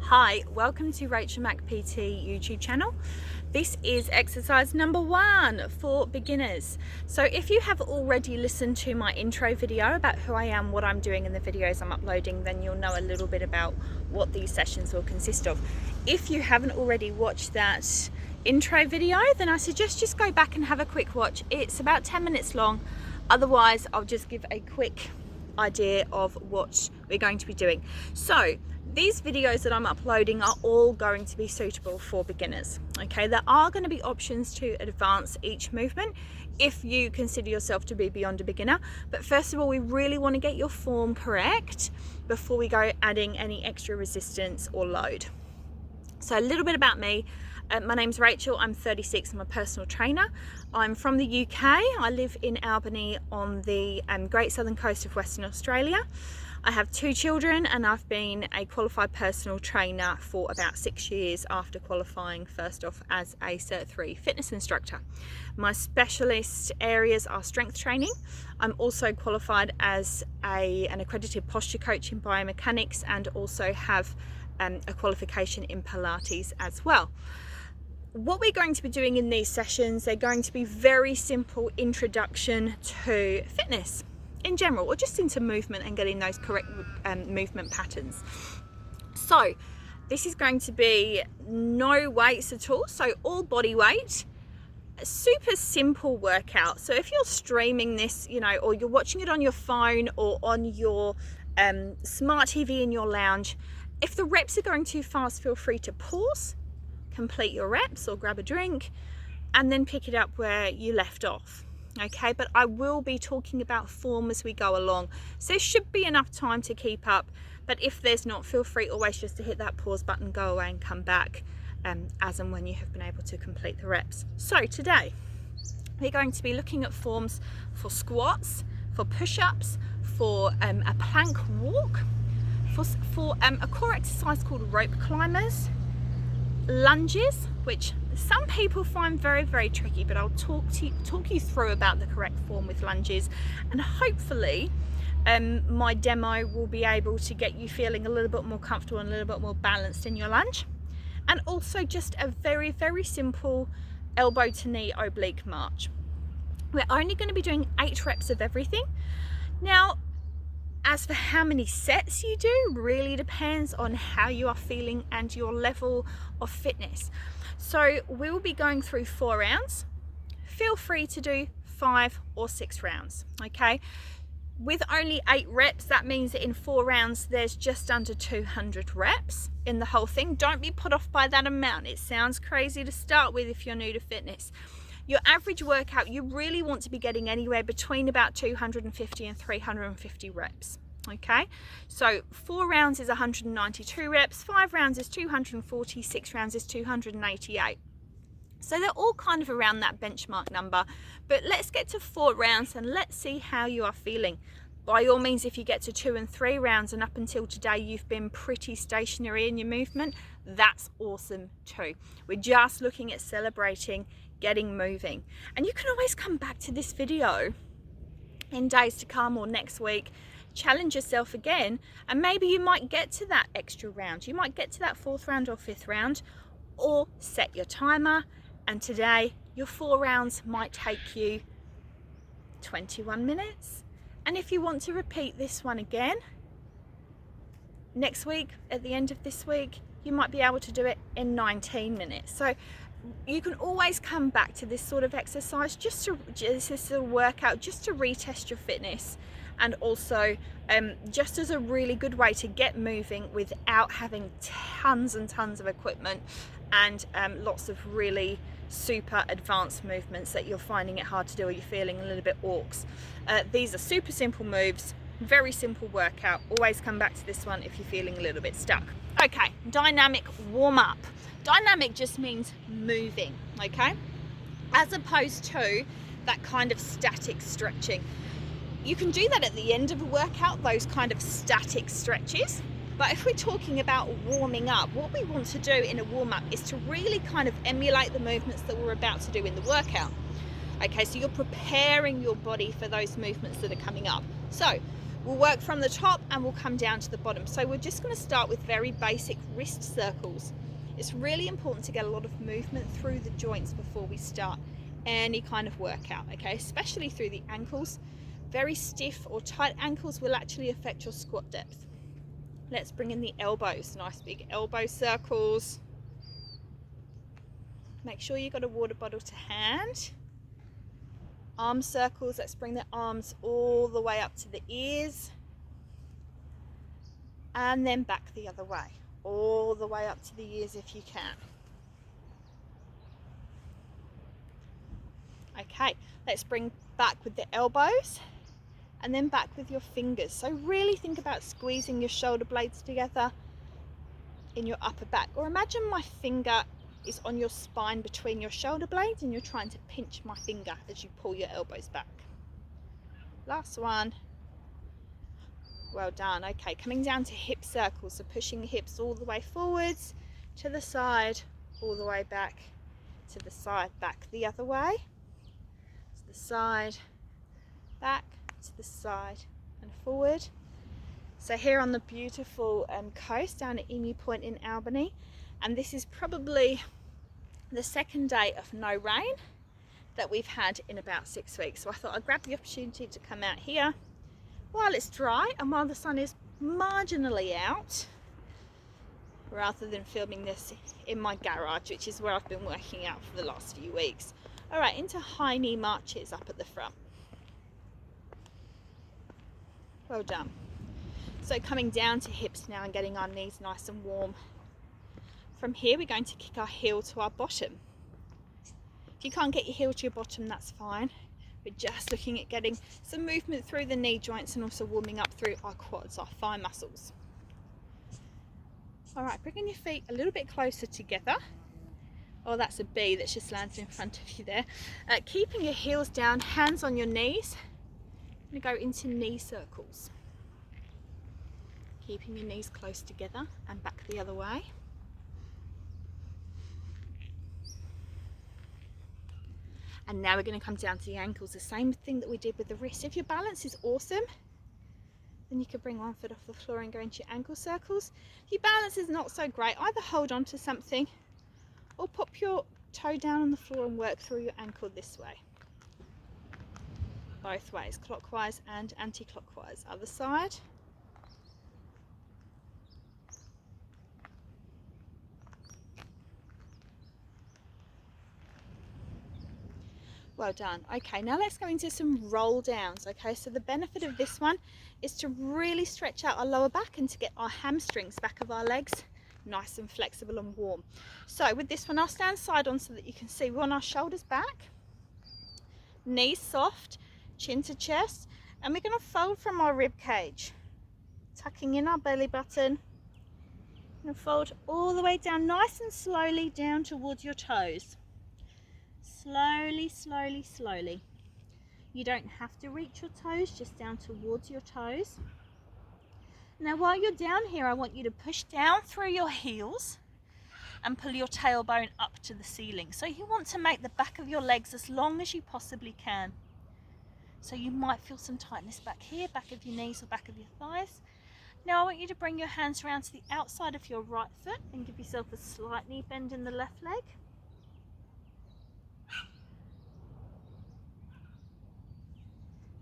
Hi, welcome to Rachel Mac PT YouTube channel. This is exercise number 1 for beginners. So if you have already listened to my intro video about who I am, what I'm doing in the videos I'm uploading, then you'll know a little bit about what these sessions will consist of. If you haven't already watched that intro video, then I suggest just go back and have a quick watch. It's about 10 minutes long. Otherwise, I'll just give a quick idea of what we're going to be doing. So these videos that I'm uploading are all going to be suitable for beginners. Okay, there are going to be options to advance each movement if you consider yourself to be beyond a beginner. But first of all, we really want to get your form correct before we go adding any extra resistance or load. So a little bit about me. My name's Rachel, I'm 36, I'm a personal trainer. I'm from the UK, I live in Albany on the Great Southern Coast of Western Australia. I have 2 children and I've been a qualified personal trainer for about 6 years after qualifying first off as a Cert 3 fitness instructor. My specialist areas are strength training. I'm also qualified as an accredited posture coach in biomechanics and also have a qualification in Pilates as well. What we're going to be doing in these sessions, they're going to be very simple introduction to fitness in general, or just into movement and getting those correct movement patterns. So this is going to be no weights at all, so all body weight, a super simple workout. So if you're streaming this, or you're watching it on your phone or on your smart TV in your lounge, if the reps are going too fast, feel free to pause, complete your reps or grab a drink, and then pick it up where you left off. Okay, but I will be talking about form as we go along, so there should be enough time to keep up. But if there's not, feel free always just to hit that pause button, go away and come back as and when you have been able to complete the reps. So today we're going to be looking at forms for squats, for push-ups, for a plank walk, for a core exercise called rope climbers, lunges, which some people find very, very tricky, but I'll talk you through about the correct form with lunges, and hopefully my demo will be able to get you feeling a little bit more comfortable and a little bit more balanced in your lunge. And also just a very, very simple elbow to knee oblique march. We're only going to be doing 8 reps of everything. Now, as for how many sets you do, really depends on how you are feeling and your level of fitness. So we will be going through 4 rounds. Feel free to do 5 or 6 rounds, okay? With only 8 reps, that means that in 4 rounds, there's just under 200 reps in the whole thing. Don't be put off by that amount. It sounds crazy to start with if you're new to fitness. Your average workout, you really want to be getting anywhere between about 250 and 350 reps. Okay, so 4 rounds is 192 reps, 5 rounds is 240, 6 rounds is 288. So they're all kind of around that benchmark number, but let's get to 4 rounds and let's see how you are feeling. By all means, if you get to 2 and 3 rounds and up until today you've been pretty stationary in your movement, that's awesome too. We're just looking at celebrating getting moving, and you can always come back to this video in days to come or next week, challenge yourself again, and maybe you might get to that extra round. You might get to that 4th round or 5th round, or set your timer, and today your 4 rounds might take you 21 minutes. And if you want to repeat this one again next week, at the end of this week, you might be able to do it in 19 minutes. So you can always come back to this sort of exercise, this sort of workout, just to retest your fitness, and also just as a really good way to get moving without having tons and tons of equipment and lots of really super advanced movements that you're finding it hard to do or you're feeling a little bit orcs. These are super simple moves, very simple workout. Always come back to this one if you're feeling a little bit stuck. Okay, dynamic warm-up. Dynamic just means moving, okay? As opposed to that kind of static stretching. You can do that at the end of a workout, those kind of static stretches. But if we're talking about warming up, what we want to do in a warm-up is to really kind of emulate the movements that we're about to do in the workout. Okay, so you're preparing your body for those movements that are coming up. So We'll work from the top and we'll come down to the bottom. So we're just going to start with very basic wrist circles. It's really important to get a lot of movement through the joints before we start any kind of workout, okay, especially through the ankles. Very stiff or tight ankles will actually affect your squat depth. Let's bring in the elbows, nice big elbow circles. Make sure you've got a water bottle to hand. Arm circles, let's bring the arms all the way up to the ears. And then back the other way, all the way up to the ears if you can. Okay, let's bring back with the elbows and then back with your fingers. So really think about squeezing your shoulder blades together in your upper back. Or imagine my finger is on your spine between your shoulder blades and you're trying to pinch my finger as you pull your elbows back. Last one. Well done. Okay, coming down to hip circles. So pushing the hips all the way forwards, to the side, all the way back, to the side, back the other way, to the side, back, to the side and forward. So here on the beautiful coast down at Emu Point in Albany, and this is probably the second day of no rain that we've had in about 6 weeks. So I thought I'd grab the opportunity to come out here while it's dry and while the sun is marginally out, rather than filming this in my garage, which is where I've been working out for the last few weeks. All right, into high knee marches up at the front. Well done. So coming down to hips now and getting our knees nice and warm. From here, we're going to kick our heel to our bottom. If you can't get your heel to your bottom, that's fine. We're just looking at getting some movement through the knee joints and also warming up through our quads, our thigh muscles. All right, bringing your feet a little bit closer together. Oh, that's a bee that's just landed in front of you there. Keeping your heels down, hands on your knees. I'm going to go into knee circles. Keeping your knees close together and back the other way. And now we're going to come down to the ankles, the same thing that we did with the wrist. If your balance is awesome, then you could bring one foot off the floor and go into your ankle circles. If your balance is not so great, either hold on to something or pop your toe down on the floor and work through your ankle this way. Both ways, clockwise and anti-clockwise. Other side. Well done. Okay, now let's go into some roll downs. Okay, so the benefit of this one is to really stretch out our lower back and to get our hamstrings, back of our legs, nice and flexible and warm. So with this one, I'll stand side on so that you can see. We want our shoulders back, knees soft, chin to chest, and we're going to fold from our rib cage, tucking in our belly button. And fold all the way down, nice and slowly down towards your toes. Slowly, slowly, slowly. You don't have to reach your toes, just down towards your toes. Now while you're down here, I want you to push down through your heels and pull your tailbone up to the ceiling. So you want to make the back of your legs as long as you possibly can. So you might feel some tightness back here, back of your knees or back of your thighs. Now I want you to bring your hands around to the outside of your right foot and give yourself a slight knee bend in the left leg.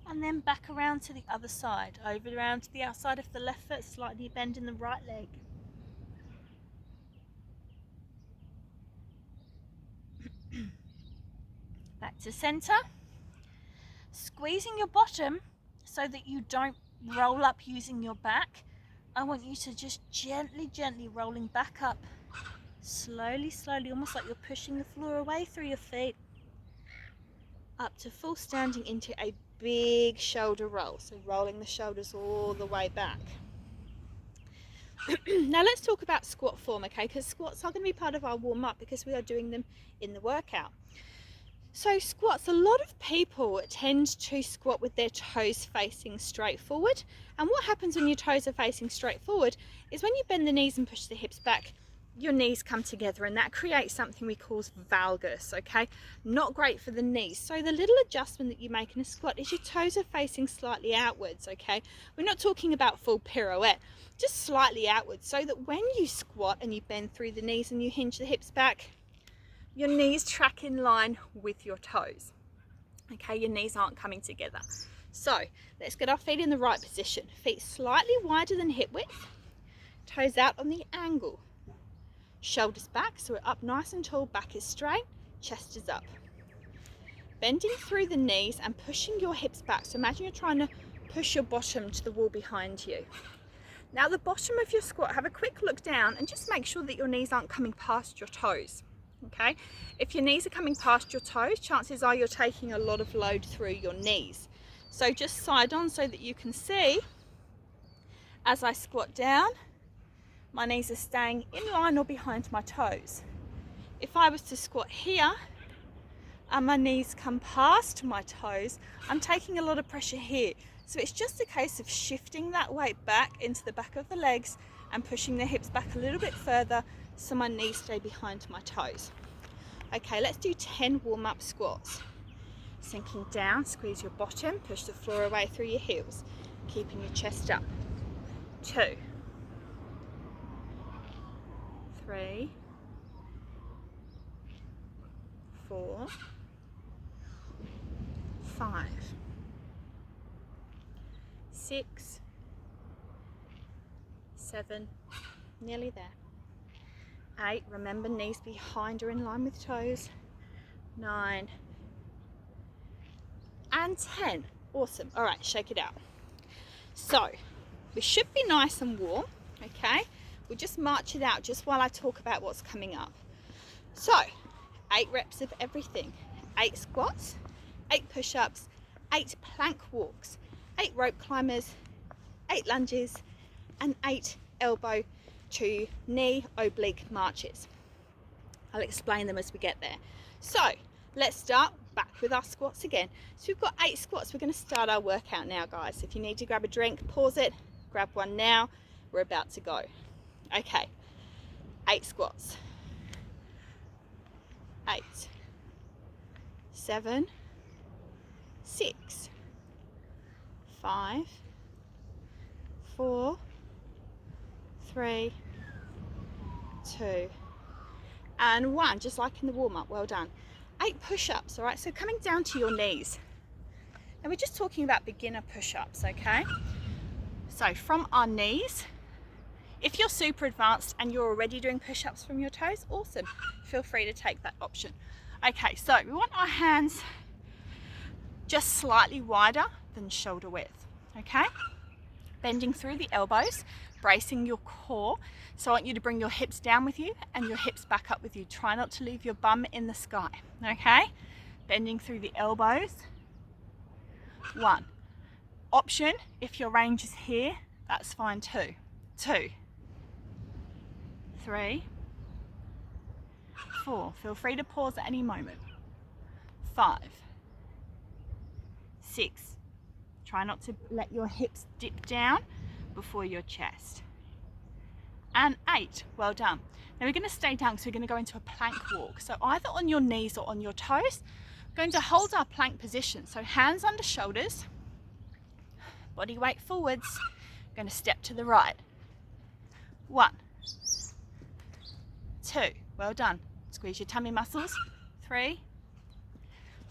And then back around to the other side, over around to the outside of the left foot, slightly bend in the right leg. Back to center. Squeezing your bottom so that you don't roll up using your back. I want you to just gently, gently rolling back up. Slowly, slowly, almost like you're pushing the floor away through your feet. Up to full standing into a big shoulder roll, so rolling the shoulders all the way back. Now let's talk about squat form, okay, because squats are going to be part of our warm-up because we are doing them in the workout. So squats, a lot of people tend to squat with their toes facing straight forward, and what happens when your toes are facing straight forward is when you bend the knees and push the hips back, your knees come together, and that creates something we call valgus, okay? Not great for the knees. So the little adjustment that you make in a squat is your toes are facing slightly outwards, okay? We're not talking about full pirouette, just slightly outwards, so that when you squat and you bend through the knees and you hinge the hips back, your knees track in line with your toes, okay? Your knees aren't coming together. So let's get our feet in the right position. Feet slightly wider than hip width, toes out on the angle. Shoulders back, so we're up nice and tall, back is straight, chest is up. Bending through the knees and pushing your hips back. So imagine you're trying to push your bottom to the wall behind you. Now the bottom of your squat, have a quick look down and just make sure that your knees aren't coming past your toes, okay? If your knees are coming past your toes, chances are you're taking a lot of load through your knees. So just side on so that you can see as I squat down, my knees are staying in line or behind my toes. If I was to squat here and my knees come past my toes, I'm taking a lot of pressure here. So it's just a case of shifting that weight back into the back of the legs and pushing the hips back a little bit further so my knees stay behind my toes. Okay, let's do 10 warm-up squats. Sinking down, squeeze your bottom, push the floor away through your heels, keeping your chest up. 2, 3, 4, 5, 6, 7, nearly there. 8, remember knees behind or in line with toes. 9 and 10. Awesome. All right, shake it out. So we should be nice and warm, okay? We'll just march it out just while I talk about what's coming up. So 8 reps of everything. 8 squats, 8 push-ups, 8 plank walks, 8 rope climbers, 8 lunges, and 8 elbow to knee oblique marches. I'll explain them as we get there. So let's start back with our squats again. So we've got 8 squats. We're going to start our workout now, guys. If you need to grab a drink, pause it, grab one now. We're about to go. Okay, 8 squats. 8, 7, 6, 5, 4, 3, 2, and 1, just like in the warm-up. Well done. 8 push-ups, all right? So coming down to your knees. And we're just talking about beginner push-ups, okay? So from our knees, if you're super advanced and you're already doing push-ups from your toes, awesome. Feel free to take that option. Okay, so we want our hands just slightly wider than shoulder width, okay? Bending through the elbows, bracing your core. So I want you to bring your hips down with you and your hips back up with you. Try not to leave your bum in the sky, okay? Bending through the elbows. 1. Option, if your range is here, that's fine too. 2, 3, 4. Feel free to pause at any moment. 5, 6. Try not to let your hips dip down before your chest. And 8. Well done. Now we're going to stay down because we're going to go into a plank walk. So either on your knees or on your toes. We're going to hold our plank position. So hands under shoulders, body weight forwards. We're going to step to the right. 1, 2. Well done. Squeeze your tummy muscles. 3,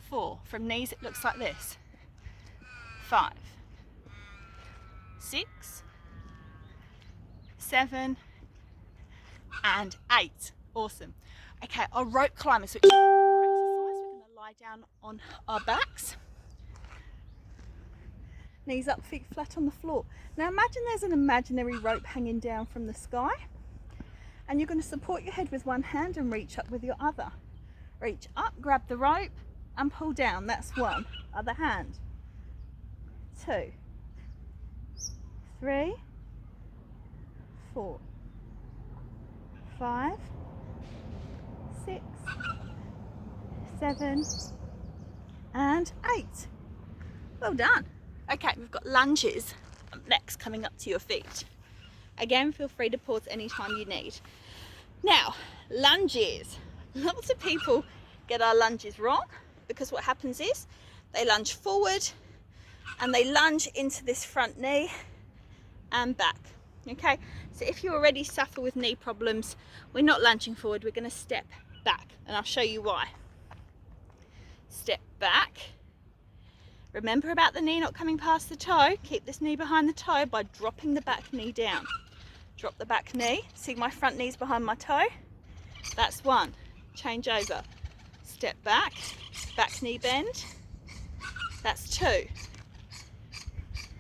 4. From knees it looks like this. 5, 6, 7, and 8. Awesome. Okay, our rope climbers, which is our exercise. We're going to lie down on our backs. Knees up, feet flat on the floor. Now imagine there's an imaginary rope hanging down from the sky, and you're going to support your head with one hand and reach up with your other. Reach up, grab the rope and pull down. That's 1. Other hand. 2, 3, 4, 5, 6, 7, and 8. Well done. Okay, we've got lunges next, coming up to your feet. Again, feel free to pause anytime you need. Now, lunges. Lots of people get our lunges wrong, because what happens is they lunge forward and they lunge into this front knee and back. Okay, so if you already suffer with knee problems, we're not lunging forward, we're going to step back, and I'll show you why. Step back. Remember about the knee not coming past the toe. Keep this knee behind the toe by dropping the back knee down. Drop the back knee. See my front knee's behind my toe? That's one. Change over. Step back. Back knee bend. That's two.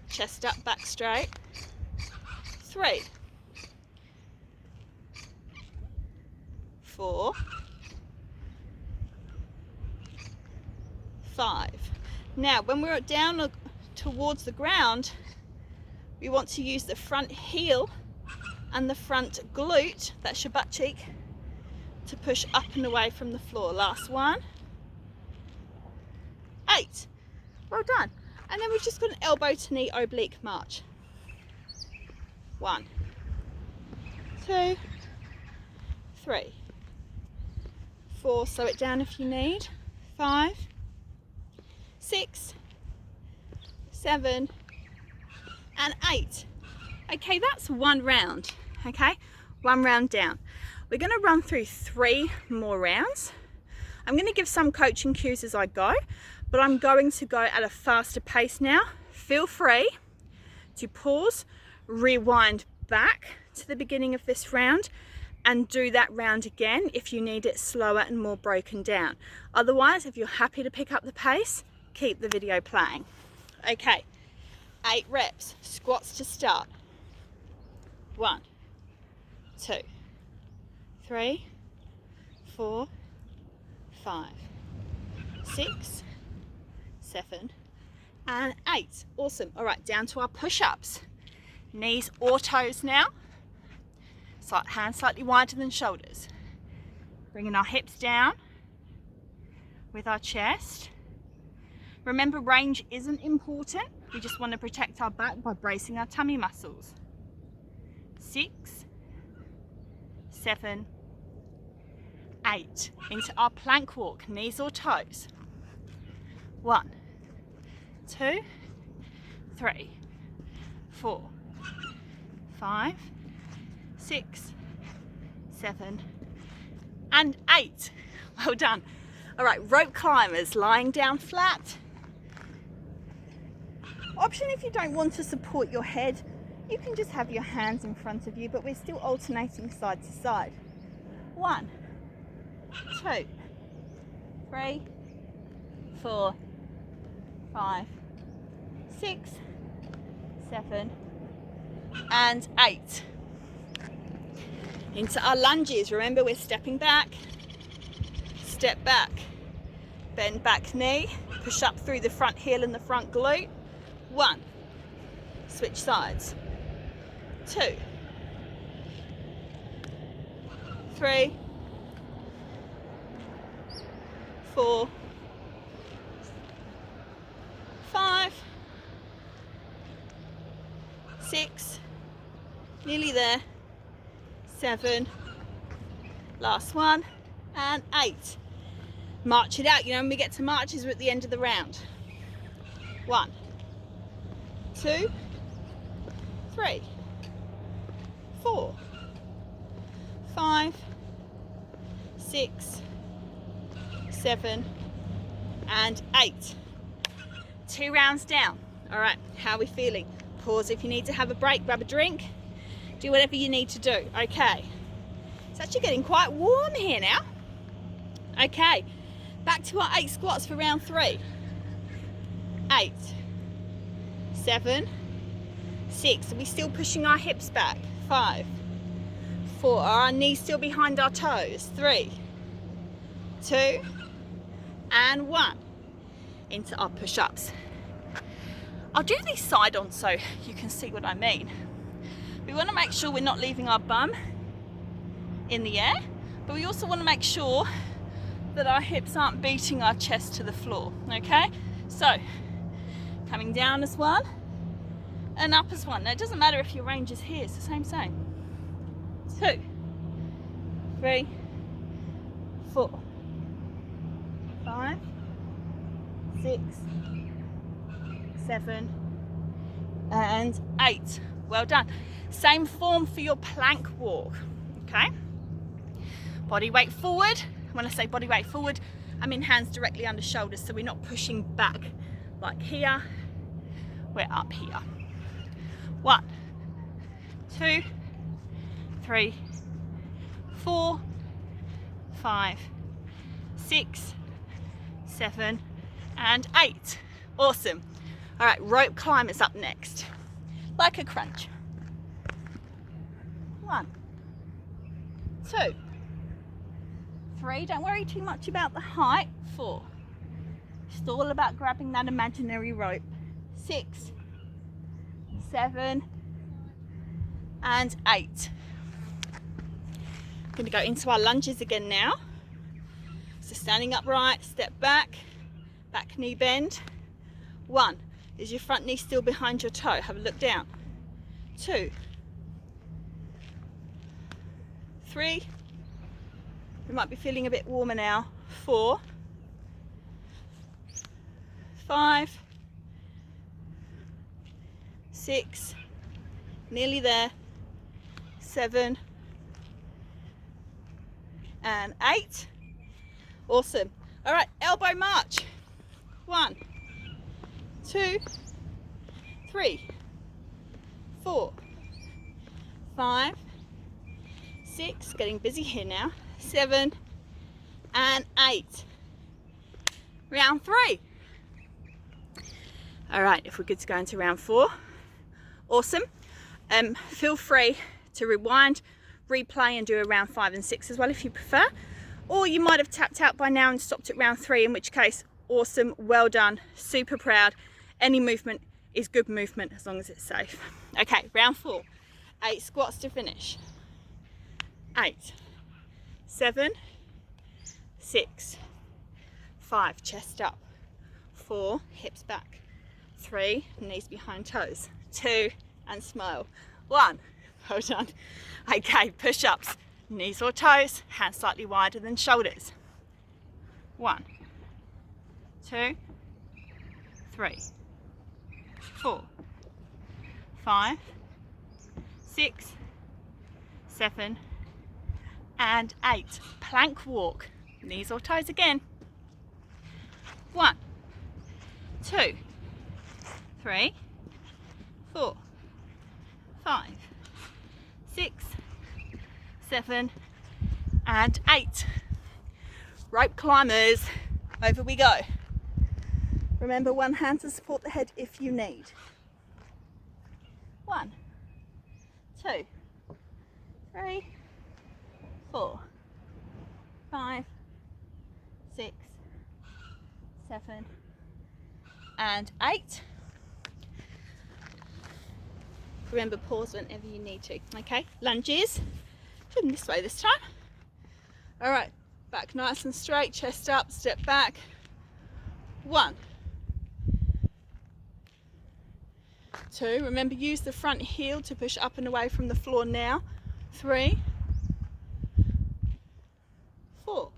Chest up, back straight. 3, 4, 5. Now, when we're down towards the ground, we want to use the front heel and the front glute, that's your butt cheek, to push up and away from the floor. Last one. 8. Well done. And then we've just got an elbow to knee oblique march. 1, 2, 3, 4, slow it down if you need, 5, 6, 7, and 8. Okay, that's one round. Okay, one round down. We're going to run through 3 more rounds. I'm going to give some coaching cues as I go, but I'm going to go at a faster pace now. Feel free to pause, rewind back to the beginning of this round and do that round again if you need it slower and more broken down. Otherwise, if you're happy to pick up the pace, keep the video playing. Okay, 8 reps, squats to start. 1, 2, 3, 4, 5, 6, 7, and 8. Awesome. All right, down to our push-ups. Knees or toes now. Hands slightly wider than shoulders. Bringing our hips down with our chest. Remember, range isn't important. We just want to protect our back by bracing our tummy muscles. 6, 7, 8. Into our plank walk, knees or toes. 1, 2, 3, 4, 5, 6, 7, and 8. Well done. All right, rope climbers, lying down flat. Option if you don't want to support your head, you can just have your hands in front of you, but we're still alternating side to side. 1, 2, 3, 4, 5, 6, 7, and 8. Into our lunges. Remember, we're stepping back, step back, bend back knee, push up through the front heel and the front glute. 1, switch sides. 2, 3, 4, 5, 6, nearly there, 7, last one, and 8. March it out. You know, when we get to marches, we're at the end of the round. 1, 2, 3, 4, 5, 6, 7, and 8. 2 rounds down. All right, how are we feeling? Pause if you need to have a break, grab a drink, do whatever you need to do. Okay, it's actually getting quite warm here now. Okay, back to our 8 squats for round 3. 8, 7, 6. Are we still pushing our hips back? 5, 4. Are our knees still behind our toes? 3, 2, and 1. Into our push-ups. I'll do these side on so you can see what I mean. We want to make sure we're not leaving our bum in the air, but we also want to make sure that our hips aren't beating our chest to the floor. Okay, so coming down as 1 and up as 1. Now it doesn't matter if your range is here, it's the same. 2, 3, 4, 5, 6, 7, and 8. Well done. Same form for your plank walk, okay? Body weight forward. When I say body weight forward, I mean hands directly under shoulders, so we're not pushing back like here. We're up here. 1, 2, 3, 4, 5, 6, 7, and 8. Awesome. All right, rope climb is up next. Like a crunch. 1, 2, 3. Don't worry too much about the height. 4. It's all about grabbing that imaginary rope. 6, 7, and 8. Going to go into our lunges again now. So standing upright, step back, back knee bend. 1, is your front knee still behind your toe? Have a look down. 2, 3, we might be feeling a bit warmer now. 4, 5, 6, nearly there. 7, and 8. Awesome. All right, elbow march. 1, 2, 3, 4, 5, 6, getting busy here now. 7, and 8. Round 3. All right, if we're good to go into round 4. Awesome. Feel free to rewind, replay, and do a round 5 and 6 as well if you prefer. Or you might have tapped out by now and stopped at round 3, in which case, awesome, well done, super proud. Any movement is good movement as long as it's safe. Okay, round 4. 8 squats to finish. 8, 7, 6, 5, chest up. 4, hips back. 3, knees behind toes. 2, and smile. 1, well done. Okay, push-ups. Knees or toes, hands slightly wider than shoulders. 1, 2, 3, 4, 5, 6, 7, and 8. Plank walk. Knees or toes again. 1, 2, 3, 4, 5, 6, 7, and 8. Rope climbers. Over we go. Remember, one hand to support the head if you need. 1, 2, 3, 4, 5, 6, 7, and 8. Remember, pause whenever you need to. Okay, lunges. Come this way this time. All right, back nice and straight, chest up, step back. 1, 2, remember, use the front heel to push up and away from the floor now. 3, 4,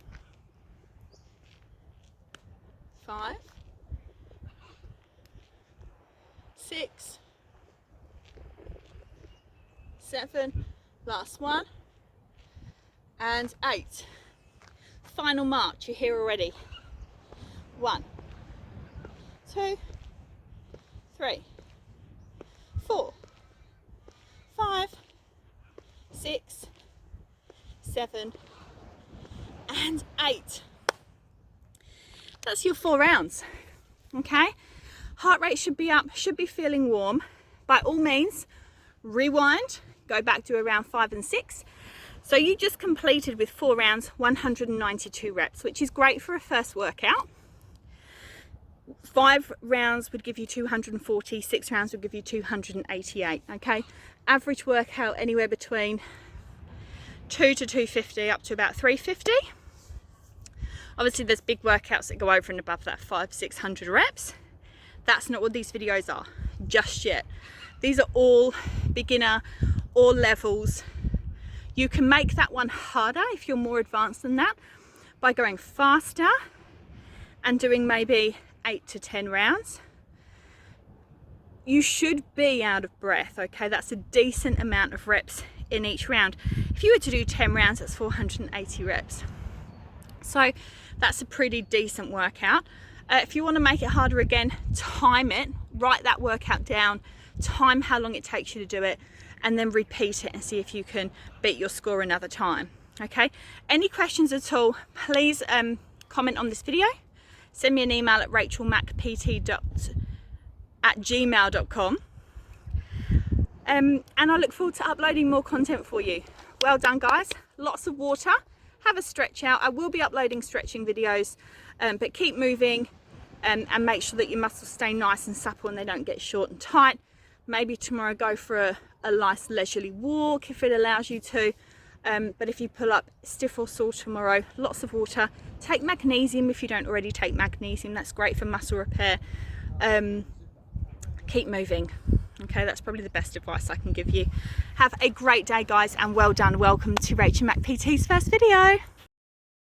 5, 6, 7, last one, and 8. Final march, you're here already. 1, 2, 3, 4, 5, 6, 7, and 8. That's your 4 rounds. Okay, heart rate should be up, should be feeling warm. By all means, rewind, go back to around 5 and 6. So you just completed with 4 rounds, 192 reps, which is great for a first workout. 5 rounds would give you 240, 6 rounds would give you 288. Okay, average workout anywhere between 2 to 250 up to about 350. Obviously there's big workouts that go over and above that 500-600 reps. That's not what these videos are just yet. These are all beginner, all levels. You can make that one harder if you're more advanced than that by going faster and doing maybe 8 to 10 rounds. You should be out of breath, okay? That's a decent amount of reps in each round. If you were to do 10 rounds, that's 480 reps. So that's a pretty decent workout. If you want to make it harder again, time it, write that workout down, time how long it takes you to do it, and then repeat it and see if you can beat your score another time, okay? Any questions at all, please comment on this video. Send me an email at rachelmacpt@gmail.com. And I look forward to uploading more content for you. Well done, guys. Lots of water. Have a stretch out. I will be uploading stretching videos, but keep moving and make sure that your muscles stay nice and supple and they don't get short and tight. Maybe tomorrow go for a nice leisurely walk if it allows you to. But if you pull up stiff or sore tomorrow, lots of water. Take magnesium if you don't already take magnesium. That's great for muscle repair. Keep moving. Okay, that's probably the best advice I can give you. Have a great day, guys, and well done. Welcome to Rachel Mac PT's first video.